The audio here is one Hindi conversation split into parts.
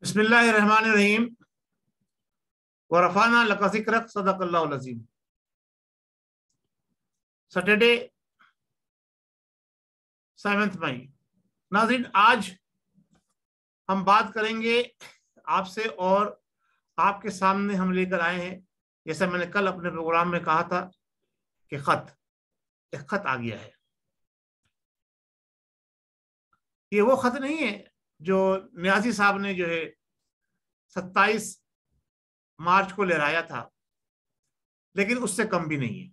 बिस्मिल्लाहिर्रहमानिर्रहीम व रफ़ाना लका ज़िक्रक सदक़ल्लाहुल अज़ीम। सैटरडे 7 मई। नाज़रीन, आज हम बात करेंगे आपसे और आपके सामने हम लेकर आए हैं, जैसा मैंने कल अपने प्रोग्राम में कहा था कि एक खत आ गया है। ये वो खत नहीं है जो नियाज़ी साहब ने जो है 27 मार्च को लहराया था, लेकिन उससे कम भी नहीं है।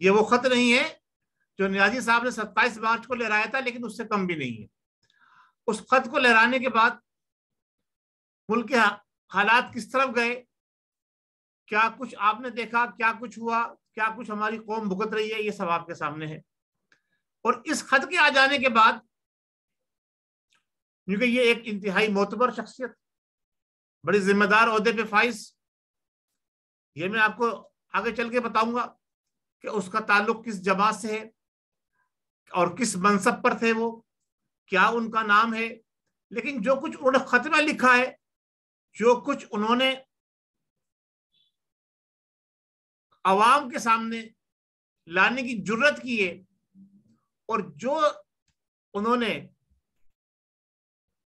ये वो खत नहीं है जो नियाज़ी साहब ने 27 मार्च को लहराया था, लेकिन उससे कम भी नहीं है। उस खत को लहराने के बाद मुल्क के हालात किस तरफ गए, क्या कुछ आपने देखा, क्या कुछ हुआ, क्या कुछ हमारी कौम भुगत रही है, ये सब आपके सामने है। और इस खत के आ जाने के बाद, क्योंकि ये एक इंतहाई मोतबर शख्सियत, बड़ी जिम्मेदार ओहदे पे फाइज, ये मैं आपको आगे चल के बताऊंगा कि उसका ताल्लुक किस जमात से है और किस मनसब पर थे वो, क्या उनका नाम है। लेकिन जो कुछ उन्होंने खत में लिखा है, जो कुछ उन्होंने अवाम के सामने लाने की जुर्रत की है, और जो उन्होंने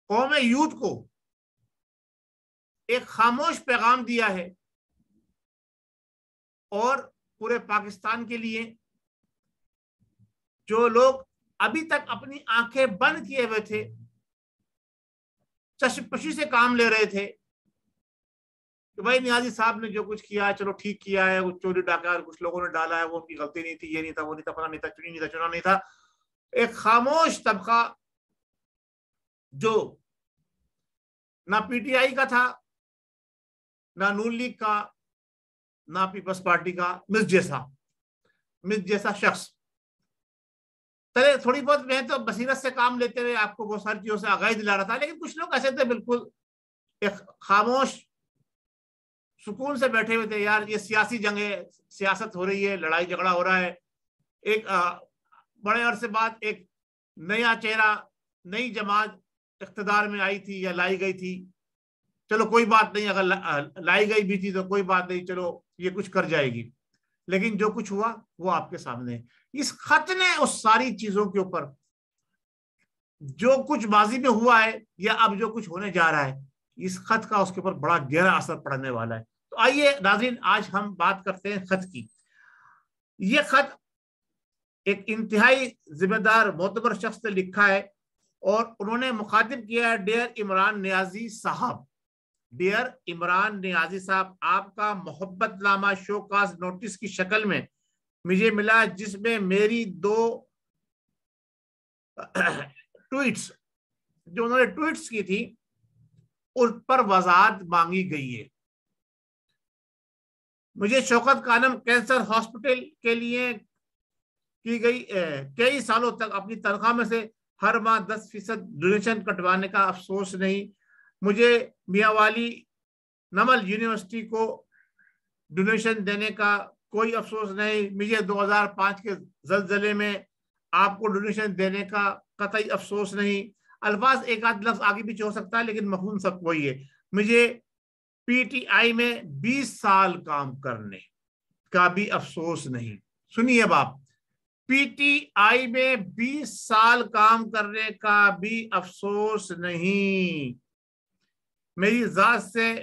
कौम यूथ को एक खामोश पैगाम दिया है, और पूरे पाकिस्तान के लिए जो लोग अभी तक अपनी आंखें बंद किए हुए थे, चश्मपशी से काम ले रहे थे कि भाई नियाज़ी साहब ने जो कुछ किया है चलो ठीक किया है, वो चोरी डाका कुछ लोगों ने डाला है, वो उनकी गलती नहीं थी, ये नहीं था, वो नहीं था, फला नहीं था, चुनी नहीं था, चुना नहीं था। एक खामोश तबका जो ना पीटीआई का था, ना नून लीग का, ना पीपल्स पार्टी का, मिस जैसा शख्स। चले थोड़ी बहुत मैं तो बसीरत से काम लेते हुए आपको बहुत सारी चीजों से आगाही दिला रहा था, लेकिन कुछ लोग ऐसे थे बिल्कुल एक खामोश सुकून से बैठे हुए थे। यार ये सियासी जंग है, सियासत हो रही है, लड़ाई झगड़ा हो रहा है। एक बड़े अरसे बाद एक नया चेहरा, नई जमात इख्तिदार में आई थी या लाई गई थी, चलो कोई बात नहीं, अगर लाई गई भी थी तो कोई बात नहीं, चलो ये कुछ कर जाएगी। लेकिन जो कुछ हुआ वो आपके सामने है। इस खत ने उस सारी चीजों के ऊपर, जो कुछ माजी में हुआ है या अब जो कुछ होने जा रहा है, इस खत का उसके ऊपर बड़ा गहरा असर पड़ने वाला है। तो आइए नाज़रीन, आज हम बात करते हैं खत की। ये खत एक इंतहाई जिम्मेदार मोतबर शख्स ने लिखा है, और उन्होंने मुखातिब किया है, डियर इमरान नियाजी साहब। डियर इमरान नियाजी साहब, आपका मोहब्बतनामा शोकाज नोटिस की शक्ल में मुझे मिला, जिसमें मेरी 2 ट्वीट्स जो उन्होंने ट्वीट्स की थी उस पर वजाहत मांगी गई है। मुझे शौकत खानम कैंसर हॉस्पिटल के लिए की गई कई सालों तक अपनी तनख्वाह में से हर माह 10% डोनेशन कटवाने का अफसोस नहीं। मुझे मियांवाली नमल यूनिवर्सिटी को डोनेशन देने का कोई अफसोस नहीं। मुझे 2005 के जलजले में आपको डोनेशन देने का कतई अफसोस नहीं। अल्फाज एक आध लफ्ज आगे पीछे हो सकता है, लेकिन मफहूम सब वही है। मुझे पीटीआई में 20 साल काम करने का भी अफसोस नहीं। सुनिए बाप, पीटीआई में 20 साल काम करने का भी अफसोस नहीं। मेरी जात से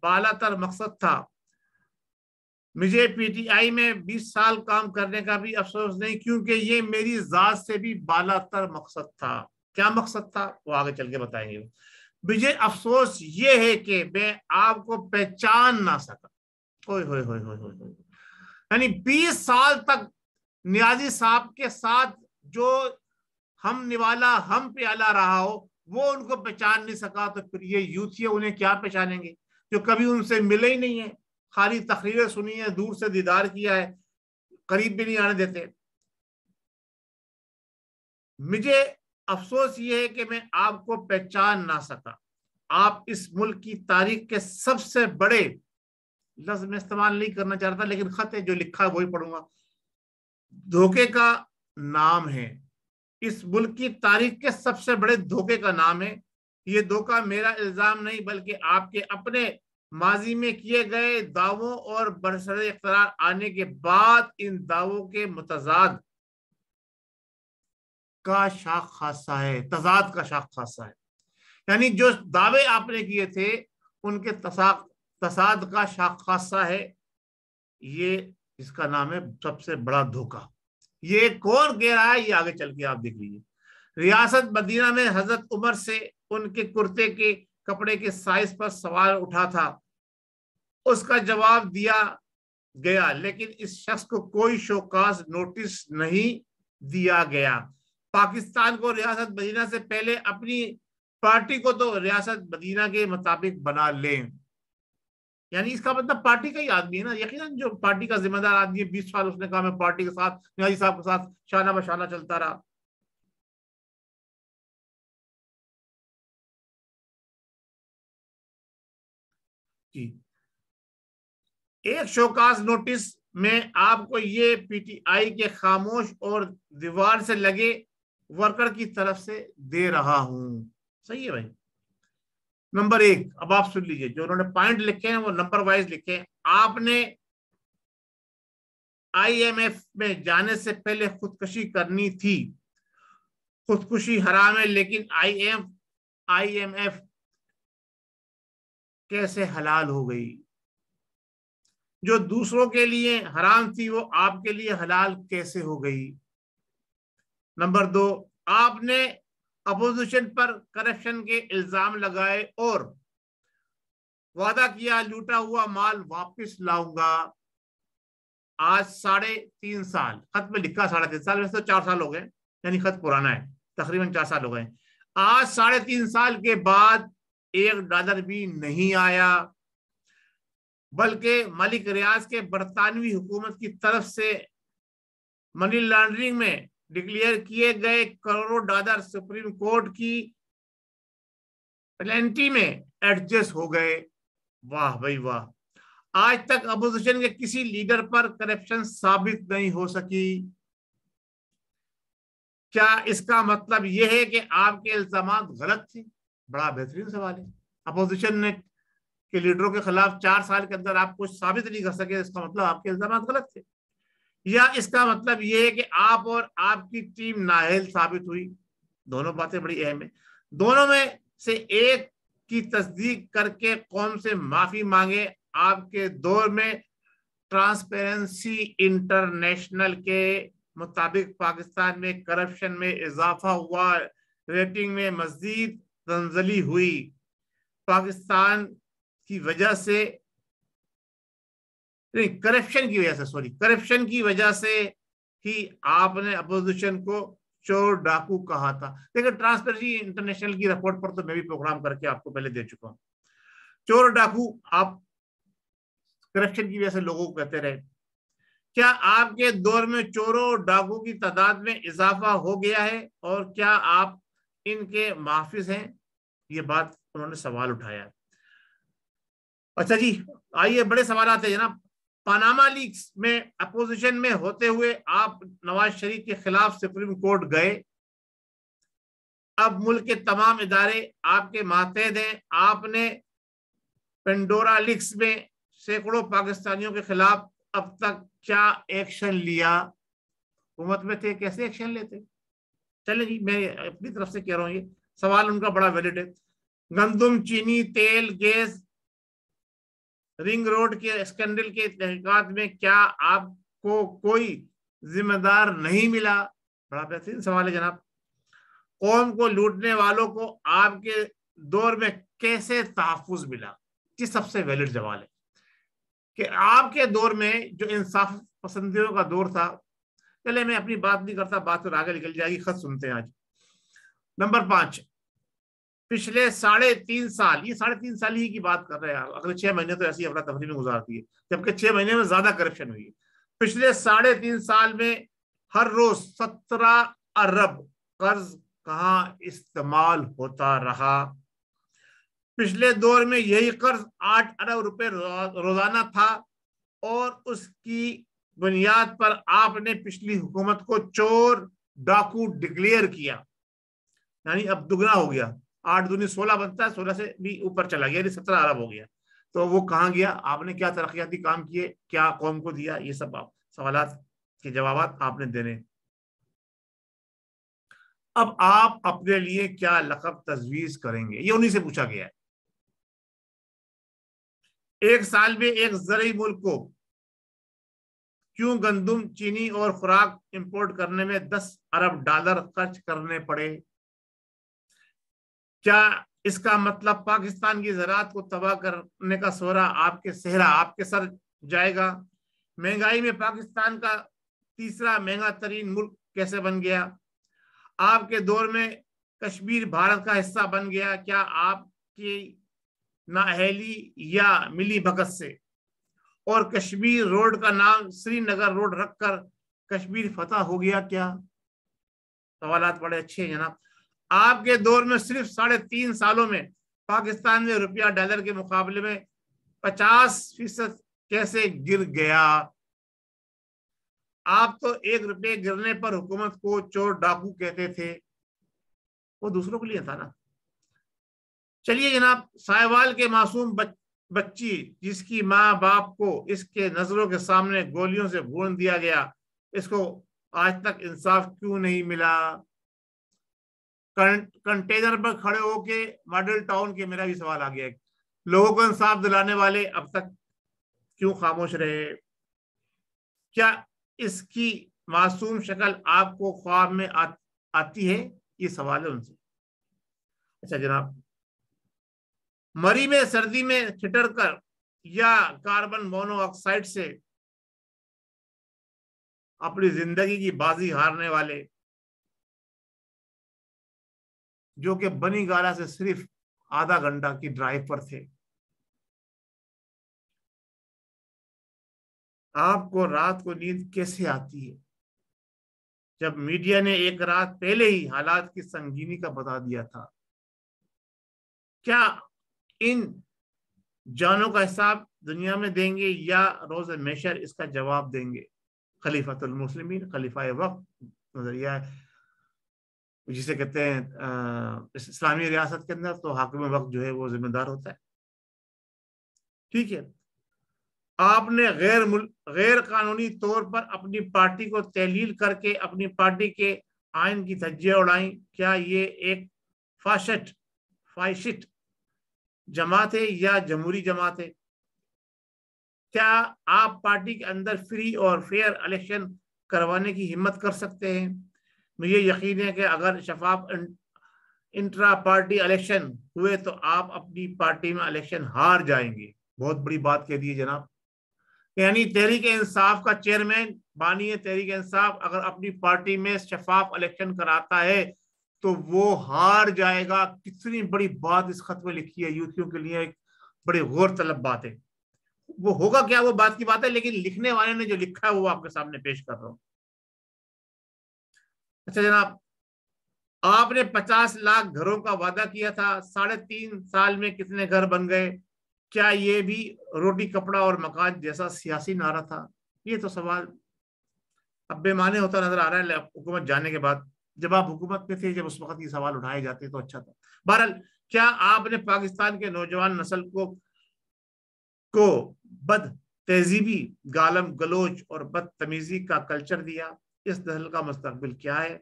बालातर मकसद था। मुझे पीटीआई में 20 साल काम करने का भी अफसोस नहीं, क्योंकि ये मेरी जात से भी बालातर मकसद था। क्या मकसद था वो आगे चल के बताएंगे। मुझे अफसोस ये है कि मैं आपको पहचान ना सका। ओए होए होए होए होए, यानी 20 साल तक नियाजी साहब के साथ जो हम निवाला हम प्याला रहा हो, वो उनको पहचान नहीं सका, तो फिर ये यूथ उन्हें क्या पहचानेंगे जो कभी उनसे मिले ही नहीं है, खाली तकरीरें सुनी है, दूर से दीदार किया है, करीब भी नहीं आने देते। मुझे अफसोस ये है कि मैं आपको पहचान ना सका। आप इस मुल्क की तारीख के सबसे बड़े, लफ्ज में इस्तेमाल नहीं करना चाहता, लेकिन खत है जो लिखा है वही पढ़ूंगा, धोखे का नाम है। इस मुल्क की तारीख के सबसे बड़े धोखे का नाम है, ये धोखा मेरा इल्जाम नहीं बल्कि आपके अपने माजी में किए गए दावों और बरसरे इख्तियार आने के बाद इन दावों के मुतजाद का शाख खासा है, तजाद का शाख खासा है। यानी जो दावे आपने किए थे उनके तसाद का शाख खासा है। ये इसका नाम है सबसे बड़ा धोखा। ये कौन कह रहा है, ये आगे चल के आप देख लीजिए। रियासत मदीना में हजरत उमर से उनके कुर्ते के कपड़े के साइज पर सवाल उठा था, उसका जवाब दिया गया, लेकिन इस शख्स को कोई शोकाज नोटिस नहीं दिया गया। पाकिस्तान को रियासत मदीना से पहले अपनी पार्टी को तो रियासत मदीना के मुताबिक बना लें। यानी इसका मतलब पार्टी का ही आदमी है ना, यकीनन जो पार्टी का जिम्मेदार आदमी है, 20 साल उसने कहा मैं पार्टी के साथ नियाजी साहब के साथ शाना बशाना चलता रहा। जी, एक शोकाज नोटिस में आपको ये पीटीआई के खामोश और दीवार से लगे वर्कर की तरफ से दे रहा हूं। सही है भाई। नंबर 1, अब आप सुन लीजिए, जो उन्होंने पॉइंट लिखे हैं वो नंबर वाइज लिखे हैं। आपने आईएमएफ में जाने से पहले खुदकुशी करनी थी। खुदकुशी हराम है, लेकिन आईएमएफ कैसे हलाल हो गई? जो दूसरों के लिए हराम थी वो आपके लिए हलाल कैसे हो गई? नंबर 2, आपने अपोजिशन पर करप्शन के इल्जाम लगाए और वादा किया लूटा हुआ माल वापस लाऊंगा। आज 3.5 साल, खत में लिखा 3.5 साल, वैसे तो 4 साल हो गए, यानी खत पुराना है, तकरीबन 4 साल हो गए। आज 3.5 साल के बाद $1 भी नहीं आया, बल्कि मलिक रियाज के बरतानवी हुकूमत की तरफ से मनी लॉन्ड्रिंग में डिक्लेयर किए गए करोड़ों डॉलर सुप्रीम कोर्ट की प्लेंटी में एडजस्ट हो गए। वाह भाई वाह। आज तक अपोजिशन के किसी लीडर पर करप्शन साबित नहीं हो सकी। क्या इसका मतलब यह है कि आपके इल्जामात गलत थे? बड़ा बेहतरीन सवाल है। अपोजिशन ने के लीडरों के खिलाफ 4 साल के अंदर आप कुछ साबित नहीं कर सके, इसका मतलब आपके इल्जामात गलत थे। या इसका मतलब यह है कि आप और आपकी टीम नाअहल साबित हुई। दोनों बातें बड़ी अहम है। दोनों में से एक की तस्दीक करके कौम से माफी मांगे। आपके दौर में ट्रांसपेरेंसी इंटरनेशनल के मुताबिक पाकिस्तान में करप्शन में इजाफा हुआ, रेटिंग में मजीद तंजली हुई। पाकिस्तान की वजह से नहीं, करप्शन की वजह से ही आपने अपोजिशन को चोर डाकू कहा था। देखिए, ट्रांसपेरेंसी इंटरनेशनल की रिपोर्ट पर तो मैं भी प्रोग्राम करके आपको पहले दे चुका हूं। चोर डाकू आप करप्शन की वजह से लोगों को कहते रहे। क्या आपके दौर में चोरों और डाकुओं की तादाद में इजाफा हो गया है और क्या आप इनके माफिज हैं? ये बात उन्होंने सवाल उठाया। अच्छा जी, आइए बड़े सवाल आते हैं जनाब। पनामा लीक्स में अपोजिशन में होते हुए आप नवाज शरीफ के खिलाफ सुप्रीम कोर्ट गए। अब मुल्क के तमाम इदारे आपके मातहत हैं। आपने पेंडोरा लीक्स में सैकड़ों पाकिस्तानियों के खिलाफ अब तक क्या एक्शन लिया? हुकूमत में थे, कैसे एक्शन लेते? चले जी, मैं अपनी तरफ से कह रहा हूं, ये सवाल उनका बड़ा वैलिड है। गंदम, चीनी, तेल, गैस, रिंग रोड के स्कैंडल के तहकीकात में क्या आपको कोई जिम्मेदार नहीं मिला? बड़ा बेहतरीन सवाल है जनाब। कौम को लूटने वालों को आपके दौर में कैसे तहफ्फुज मिला? ये सबसे वैलिड सवाल है कि आपके दौर में जो इंसाफ पसंदियों का दौर था। चले, मैं अपनी बात नहीं करता, बात तो आगे निकल जाएगी। खत सुनते हैं आज। नंबर 5, पिछले 3.5 साल, ये 3.5 साल ही की बात कर रहे हैं। अगले 6 महीने तो ऐसी अफरा तफरी में गुजार दिए, जबकि 6 महीने में ज्यादा करप्शन हुई है। पिछले 3.5 साल में हर रोज 17 अरब कर्ज कहाँ इस्तेमाल होता रहा? पिछले दौर में यही कर्ज 8 अरब रुपए रोजाना था और उसकी बुनियाद पर आपने पिछली हुकूमत को चोर डाकू डिक्लेयर किया, यानी अब दुगना हो गया। 8 दूनी 16 बनता है, 16 से भी ऊपर चला गया, यानी 17 अरब हो गया। तो वो कहाँ गया, आपने क्या तरक्याती काम किए, क्या कौम को दिया, ये सब आप सवालात के जवाब आपने देने। अब आप अपने लिए क्या लक़ब तजवीज़ करेंगे, ये उन्हीं से पूछा गया है। एक साल में एक ज़रूरी मुल्क को क्यों गंदुम, चीनी और खुराक इंपोर्ट करने में 10 अरब डॉलर खर्च करने पड़े? क्या इसका मतलब पाकिस्तान की ज़राअत को तबाह करने का सोहरा आपके सेहरा आपके सर जाएगा? महंगाई में पाकिस्तान का तीसरा महंगा तरीन मुल्क कैसे बन गया? आपके दौर में कश्मीर भारत का हिस्सा बन गया क्या आपकी नाअहली या मिली भगत से? और कश्मीर रोड का नाम श्रीनगर रोड रखकर कश्मीर फतह हो गया क्या? सवालात बड़े अच्छे हैं जनाब। आपके दौर में सिर्फ 3.5 सालों में पाकिस्तान में रुपया डॉलर के मुकाबले में 50% कैसे गिर गया? आप तो 1 रुपये गिरने पर हुकूमत को चोर डाकू कहते थे, वो दूसरों के लिए था ना। चलिए जनाब, साहिवाल के मासूम बच्ची जिसकी माँ बाप को इसके नजरों के सामने गोलियों से भून दिया गया, इसको आज तक इंसाफ क्यों नहीं मिला? कंटेनर पर खड़े होके मॉडल टाउन के, मेरा भी सवाल आ गया है, लोगों को इंसाफ दिलाने वाले अब तक क्यों खामोश रहे? क्या इसकी मासूम शक्ल आपको ख्वाब में आती है? ये सवाल है उनसे। अच्छा जनाब, मरी में सर्दी में ठिठर कर या कार्बन मोनोऑक्साइड से अपनी जिंदगी की बाजी हारने वाले, जो कि बनी गाला से सिर्फ आधा घंटा की ड्राइव पर थे, आपको रात को नींद कैसे आती है जब मीडिया ने एक रात पहले ही हालात की संगीनी का बता दिया था? क्या इन जानों का हिसाब दुनिया में देंगे या रोज महशर इसका जवाब देंगे? खलीफतुल मुस्लिमीन, खलीफा वक्त नजरिया जिसे कहते हैं इस्लामी रियासत के अंदर, तो हाकिम वक्त जो है वो जिम्मेदार होता है। ठीक है, आपने गैर कानूनी तौर पर अपनी पार्टी को तहलील करके अपनी पार्टी के आइन की धज्जियां उड़ाई। क्या ये एक फाशिस्ट जमात है या जमहूरी जमात है? क्या आप पार्टी के अंदर फ्री और फेयर इलेक्शन करवाने की हिम्मत कर सकते हैं? मुझे यकीन है कि अगर शफाफ इंट्रा पार्टी इलेक्शन हुए तो आप अपनी पार्टी में इलेक्शन हार जाएंगे। बहुत बड़ी बात कह दी जनाब। यानी तहरीक इंसाफ का चेयरमैन बानी तहरीक इंसाफ अगर अपनी पार्टी में शफाफ इलेक्शन कराता है तो वो हार जाएगा। कितनी बड़ी बात इस खत में लिखी है, यूथियों के लिए एक बड़ी गौर तलब बात है। वो होगा क्या, वो बात की बात है, लेकिन लिखने वाले ने जो लिखा है वो आपके सामने पेश कर रहा हूं। अच्छा जनाब, आपने 50 लाख घरों का वादा किया था, 3.5 साल में कितने घर बन गए? क्या ये भी रोटी कपड़ा और मकान जैसा सियासी नारा था? ये तो सवाल अब बेमाने होता नजर आ रहा है हुकूमत जाने के बाद। जब आप हुकूमत में थे, जब उस वक्त ये सवाल उठाए जाते तो अच्छा था। बहरहाल, क्या आपने पाकिस्तान के नौजवान नस्ल को बद तहजीबी, गालम गलोच और बदतमीजी का कल्चर दिया? इस नस्ल का मुस्तकबिल क्या है?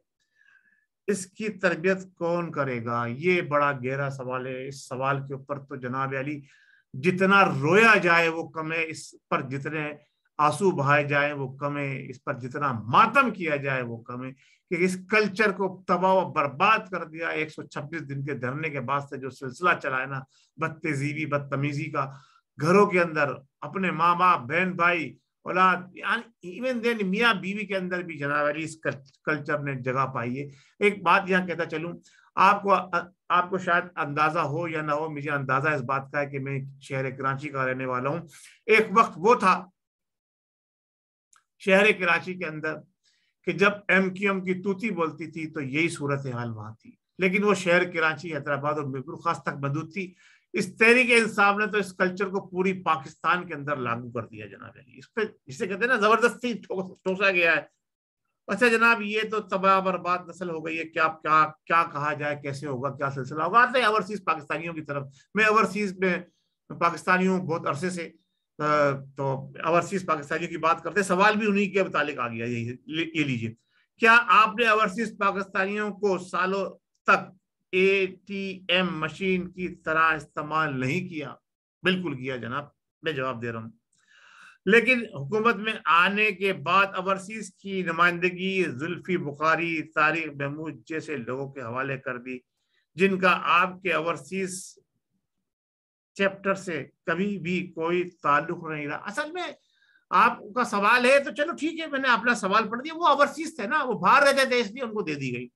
इसकी तरबियत कौन करेगा? ये बड़ा गहरा सवाल है। इस सवाल के ऊपर तो जनाब अली जितना रोया जाए वो कम है, इस पर जितने आंसू बहाए जाए वो कम है, इस पर जितना मातम किया जाए वो कम है कि इस कल्चर को तबाह व बर्बाद कर दिया। 126 दिन के धरने के बाद से जो सिलसिला चला है ना, बदतहजीबी बदतमीजी का, घरों के अंदर अपने माँ बाप बहन भाई औलाद, इवन देन मियाँ बीवी के अंदर भी जनाब अली इस कल्चर ने जगह पाई है। एक बात यहाँ कहता चलूं, आपको शायद अंदाजा हो या ना हो, मुझे अंदाजा इस बात का है कि मैं शहर कराची का रहने वाला हूं। एक वक्त वो था शहर कराची के अंदर कि जब MQM की तूती बोलती थी तो यही सूरत हाल वहां थी, लेकिन वो शहर कराची, हैदराबाद और बिल्कुल खास तक महदूद थी। इस तहरीक इंसाफ ने तो इस कल्चर को पूरी पाकिस्तान के अंदर लागू कर दिया जनाब अली। इस पे जिसे कहते हैं ना जबरदस्ती ठोसा गया है। अच्छा जनाब, ये तो तबाह बर्बाद नस्ल हो गई है, क्या क्या क्या कहा जाए, कैसे होगा, क्या सिलसिला होगा। आते हैं ओवरसीज पाकिस्तानियों की तरफ। मैं ओवरसीज में पाकिस्तानी हूँ बहुत अरसे से, तो ओवरसीज पाकिस्तानियों की बात करते, सवाल भी उन्हीं के मुतालिक आ गया। ये लीजिए, क्या आपने ओवरसीज पाकिस्तानियों को सालों तक एटीएम मशीन की तरह इस्तेमाल नहीं किया? बिल्कुल किया जनाब, मैं जवाब दे रहा हूँ। लेकिन हुकूमत में आने के बाद ओवरसीज की नुमाइंदगी जुल्फी बुखारी, तारिक महमूद जैसे लोगों के हवाले कर दी, जिनका आपके ओवरसीज चैप्टर से कभी भी कोई ताल्लुक नहीं रहा। असल में आपका सवाल है तो चलो ठीक है, मैंने अपना सवाल पढ़ दिया। वो ओवरसीज थे ना, वो बाहर रहते थे, इसलिए उनको दे दी गई।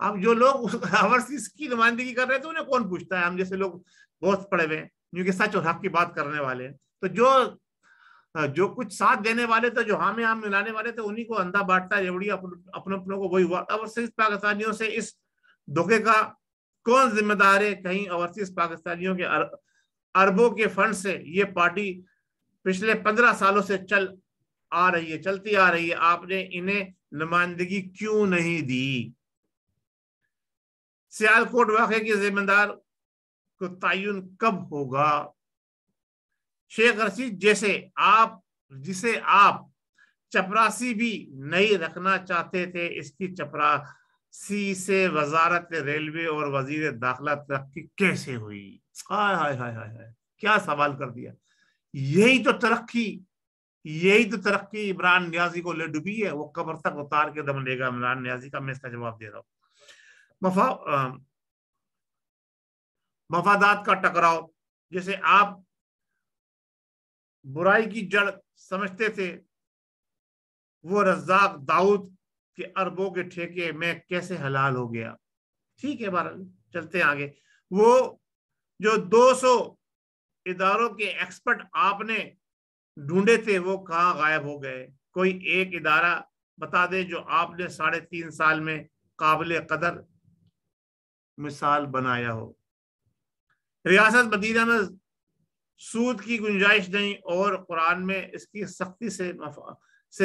अब जो लोग ओवरसीज की नुमाइंदगी कर रहे थे उन्हें कौन पूछता है? हम जैसे लोग बहुत पढ़े हुए हैं, क्योंकि सच और हक की बात करने वाले हैं। तो जो कुछ साथ देने वाले थे, जो हामी हम मिलाने वाले थे, उन्हीं को अंधा बांटता है जबड़ी अपने अपनों को वही हुआ। ओवरसीज पाकिस्तानियों से इस धोखे का कौन जिम्मेदार है? कहीं ओवरसीज पाकिस्तानियों के अरबों के फंड से ये पार्टी पिछले 15 सालों से चलती आ रही है। आपने इन्हें नुमाइंदगी क्यों नहीं दी? सियालकोट वाक़े के जिम्मेदार को तयन कब होगा? शेख रशीद जिसे आप चपरासी भी नहीं रखना चाहते थे, इसकी चपरासी से वजारत रेलवे और वजीर दाखिला तरक्की कैसे हुई? हाय हाय हाय हाय हाय, क्या सवाल कर दिया। यही तो तरक्की इमरान नियाजी को ले डूबी है। वो कब्र तक उतार के दम लेगा इमरान नियाजी का। मैं इसका जवाब दे रहा हूँ। मफादात का टकराव, जैसे आप बुराई की जड़ समझते थे, वो रज्जाक दाऊद के अरबों के ठेके में कैसे हलाल हो गया? ठीक है, बार चलते हैं आगे। वो जो 200 इदारों के एक्सपर्ट आपने ढूंढे थे, वो कहाँ गायब हो गए? कोई एक इदारा बता दे जो आपने 3.5 साल में काबिल कदर मिसाल बनाया हो। रियासत मदीना में सूद की गुंजाइश नहीं और कुरान में इसकी सख्ती से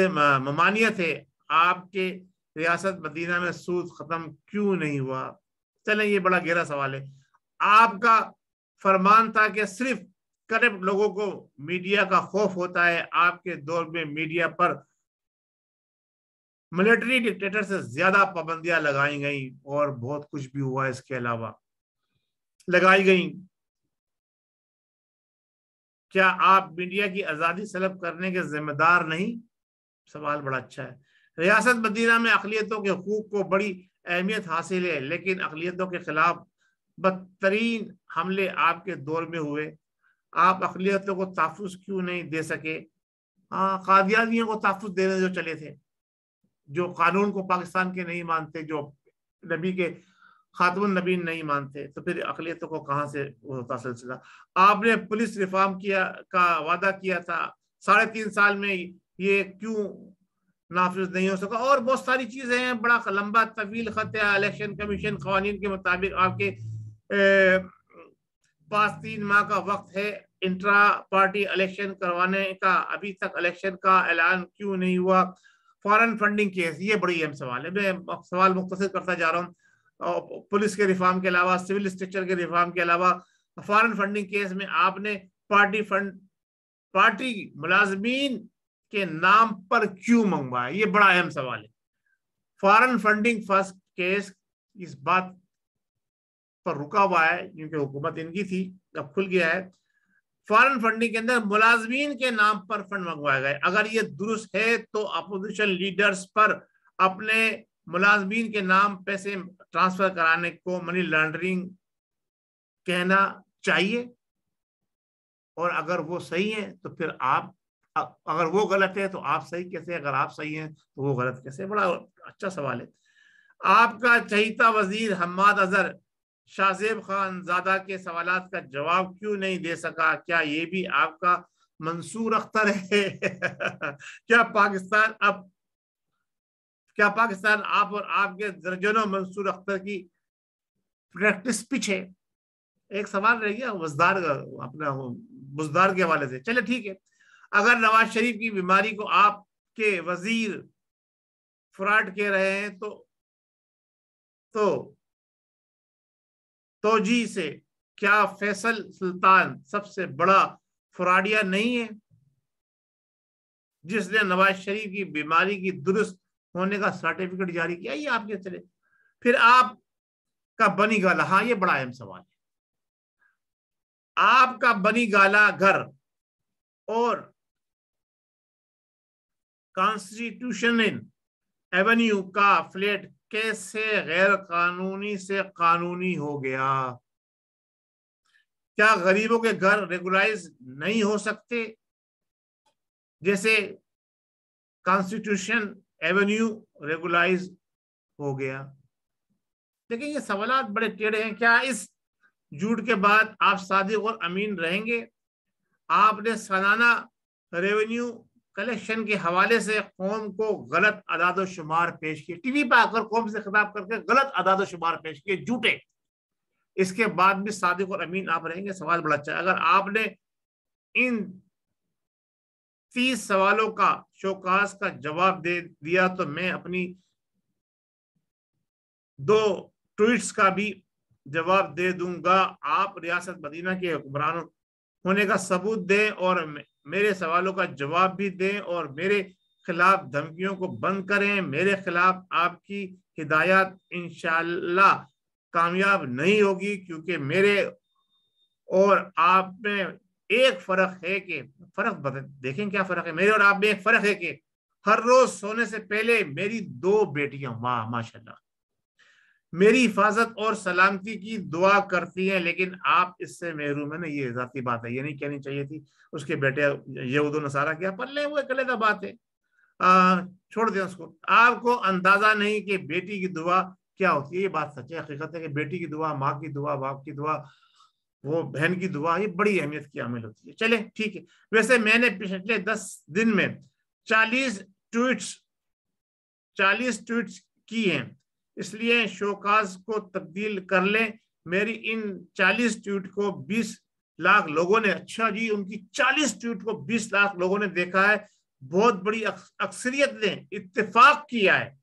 ममानियत है। आपके रियासत मदीना में सूद खत्म क्यों नहीं हुआ? चलें, ये बड़ा गहरा सवाल है। आपका फरमान था कि सिर्फ करप्ट लोगों को मीडिया का खौफ होता है। आपके दौर में मीडिया पर मिलिट्री डिक्टेटर से ज्यादा पाबंदियां लगाई गई और बहुत कुछ भी हुआ इसके अलावा लगाई गई। क्या आप मीडिया की आजादी सलब करने के जिम्मेदार नहीं? सवाल बड़ा अच्छा है। रियासत मदीना में अक़लियतों के हकूक को बड़ी अहमियत हासिल है, लेकिन अक़लियतों के खिलाफ बदतरीन हमले आपके दौर में हुए। आप अक़लियतों को तहफ़्फ़ुज़ क्यों नहीं दे सके? हाँ, कादियानियों को तहफ़्फ़ुज़ देने जो चले थे, जो कानून को पाकिस्तान के नहीं मानते, जो नबी के खातमुन नबीन नहीं मानते, तो फिर अक़लियतों को कहाँ से होता सिलसिला? आपने पुलिस रिफॉर्म का वादा किया था, 3.5 साल में ये क्यों नाफिज नहीं हो सका? और बहुत सारी चीजें हैं, बड़ा लंबा तवील खत है। इलेक्शन कमीशन कवानीन के मुताबिक आपके पास 3 माह का वक्त है इंट्रा पार्टी इलेक्शन करवाने का। अभी तक इलेक्शन का ऐलान क्यों नहीं हुआ? फॉरेन फंडिंग केस, ये बड़ी अहम सवाल है। मैं सवाल मुख्तसर करता जा रहा हूँ। पुलिस के रिफॉर्म के अलावा, सिविल स्ट्रक्चर के रिफॉर्म के अलावा, फॉरेन फंडिंग केस में आपने पार्टी मुलाजमीन के नाम पर क्यों मंगवाया? ये बड़ा अहम सवाल है। फॉरेन फंडिंग फर्स्ट केस इस बात पर रुका हुआ है क्योंकि हुकूमत इनकी थी, अब खुल गया है। फॉरेन फंडिंग के अंदर मुलाजमीन के नाम पर फंड मंगवाए गए। अगर ये दुरुस्त है तो अपोजिशन लीडर्स पर अपने मुलाजमीन के नाम पैसे ट्रांसफर कराने को मनी लॉन्ड्रिंग कहना चाहिए। और अगर वो सही है तो फिर आप, अगर वो गलत है तो आप सही कैसे? अगर आप सही हैं तो वो गलत कैसे? बड़ा अच्छा सवाल है। आपका चहीता वजीर हम्माद अजहर शाहजेब खान ज़ादा के सवालात का जवाब क्यों नहीं दे सका? क्या ये भी आपका मंसूर अख्तर है? क्या पाकिस्तान आप और आपके दर्जनों मंसूर अख्तर की प्रैक्टिस पिच है? एक सवाल रह गया बुजदार के हवाले से। चले ठीक है, अगर नवाज शरीफ की बीमारी को आपके वजीर फ्रॉड कह रहे हैं तो जी से क्या फैसल सुल्तान सबसे बड़ा फ्रॉडिया नहीं है, जिसने नवाज शरीफ की बीमारी की दुरुस्त होने का सर्टिफिकेट जारी किया? ये आपके चले। फिर आपका बनी गाला, हाँ ये बड़ा अहम सवाल है। आपका बनी गाला घर और कॉन्स्टिट्यूशन एवेन्यू का फ्लैट कैसे गैर कानूनी से कानूनी हो गया? क्या गरीबों के घर रेगुलाइज नहीं हो सकते जैसे कॉन्स्टिट्यूशन एवेन्यू रेगुलाइज हो गया? लेकिन ये सवाल बड़े टेढ़े हैं। क्या इस झूठ के बाद आप सादिक और अमीन रहेंगे? आपने सालाना रेवेन्यू कलेक्शन के हवाले से कौम को गलत अदाद-ओ-शुमार पेश किए, टीवी पर आकर कौम से खिताब करके गलत अदाद-ओ-शुमार पेश किए, झूठे। इसके बाद भी सादिक और अमीन आप रहेंगे? सवाल बड़ा अच्छा है। अगर आपने इन 30 सवालों का शोकास का जवाब दे दिया तो मैं अपनी 2 ट्वीट्स का भी जवाब दे दूंगा। आप रियासत मदीना के हुक्मरान होने का सबूत दें और मेरे सवालों का जवाब भी दें और मेरे खिलाफ धमकियों को बंद करें। मेरे खिलाफ आपकी हिदायत इंशाअल्लाह कामयाब नहीं होगी, क्योंकि मेरे और आप में एक फर्क है कि देखें क्या फर्क है। मेरे और आप में एक फर्क है कि हर रोज सोने से पहले मेरी 2 बेटियां, वाह माशाल्लाह, मेरी हिफाजत और सलामती की दुआ करती हैं, लेकिन आप इससे महरूम है ना। ये जाती बात है, ये नहीं कहनी चाहिए थी। उसके बेटे यहूद नसारा क्या पर ले, वो अकेले बात है, छोड़ दें उसको। आपको अंदाजा नहीं कि बेटी की दुआ क्या होती है। ये बात सच है, हकीकत है कि बेटी की दुआ, माँ की दुआ, बाप की दुआ, वो बहन की दुआ, ये बड़ी अहमियत की हामिल होती है। चले ठीक है। वैसे मैंने पिछले 10 दिन में 40 ट्वीट्स की हैं, इसलिए शोकाज को तब्दील कर लें। मेरी इन 40 ट्वीट को 20 लाख लोगों ने, अच्छा जी, उनकी 40 ट्वीट को 20 लाख लोगों ने देखा है। बहुत बड़ी अक्सरियत ने इत्तेफाक किया है।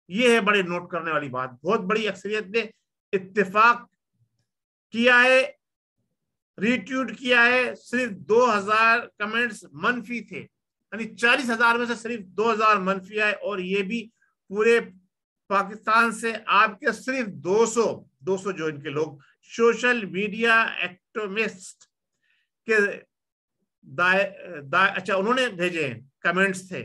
ये है बड़े नोट करने वाली बात। बहुत बड़ी अक्सरियत ने इत्तेफाक किया है, रीट्वीट किया है। सिर्फ 2000 कमेंट्स मनफी थे, यानी 40,000 में से सिर्फ 2000 मनफी आए। और ये भी पूरे पाकिस्तान से आपके सिर्फ 200 जो इनके लोग सोशल मीडिया एक्टिविस्ट के अच्छा उन्होंने भेजे हैं, कमेंट्स थे।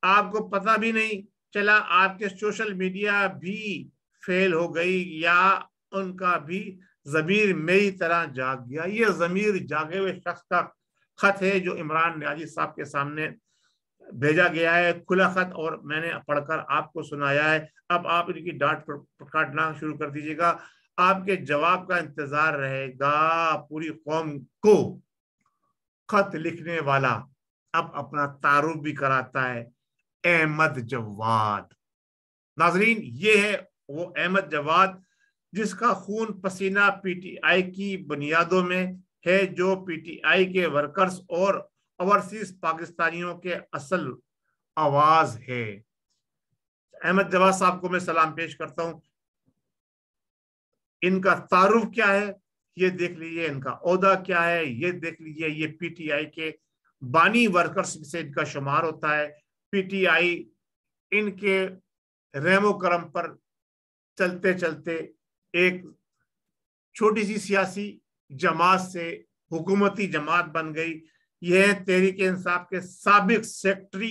आपको पता भी नहीं चला, आपके सोशल मीडिया भी फेल हो गई या उनका भी ज़मीर मेरी तरह जाग गया। ये ज़मीर जागे हुए शख्स का खत है जो इमरान नियाज़ी साहब के सामने भेजा गया है, खुला खत, और मैंने पढ़कर आपको सुनाया है। अब आप इनकी डांट काटना शुरू कर दीजिएगा। आपके जवाब का इंतजार रहेगा। पूरी कौम को खत लिखने वाला अब अपना तारुफ भी कराता है, अहमद जवाद। नाजरीन, ये है वो अहमद जवाद जिसका खून पसीना पीटीआई की बुनियादों में है, जो पीटीआई के वर्कर्स और ओवरसीज पाकिस्तानियों के असल आवाज है। अहमद जवाद साहब को मैं सलाम पेश करता हूं। इनका तारुफ क्या है ये देख लीजिए, इनका ओहदा क्या है ये देख लीजिए। ये पीटीआई के बानी वर्कर्स से इनका शुमार होता है। पीटीआई इनके रहमो करम पर चलते चलते एक छोटी सी सियासी जमात से हुकूमती जमात बन गई। यह तहरीक इंसाफ के साबिक सेक्रेटरी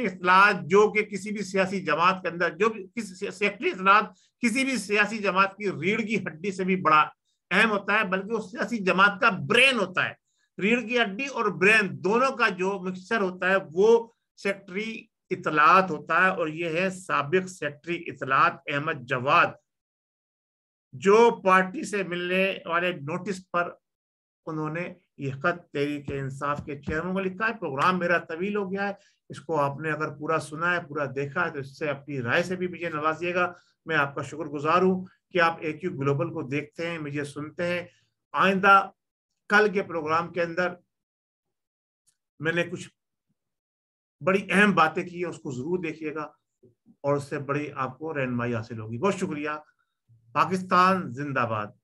इत्तलात जो कि किसी भी सियासी जमात के अंदर, जो सेक्रेटरी इत्तलात किसी भी सियासी जमात की रीढ़ की हड्डी से भी बड़ा अहम होता है, बल्कि उस सियासी जमात का ब्रेन होता है। रीढ़ की हड्डी और ब्रेन दोनों का जो मिक्सचर होता है वो सेक्रेटरी इत्तलात होता है। और ये है साबिक सेक्रेटरी इत्तलात अहमद जवाद, जो पार्टी से मिलने वाले नोटिस पर उन्होंने ये खत तहरीक इंसाफ के चेयरमैन को लिखा है। प्रोग्राम मेरा तवील हो गया है, इसको आपने अगर पूरा सुना है, पूरा देखा है, तो इससे अपनी राय से भी मुझे नवाजिएगा। मैं आपका शुक्रगुजार हूं कि आप AQ ग्लोबल को देखते हैं, मुझे सुनते हैं। आइंदा कल के प्रोग्राम के अंदर मैंने कुछ बड़ी अहम बातें की है, उसको जरूर देखिएगा और उससे बड़ी आपको रहनुमाई हासिल होगी। बहुत शुक्रिया। पाकिस्तान जिंदाबाद।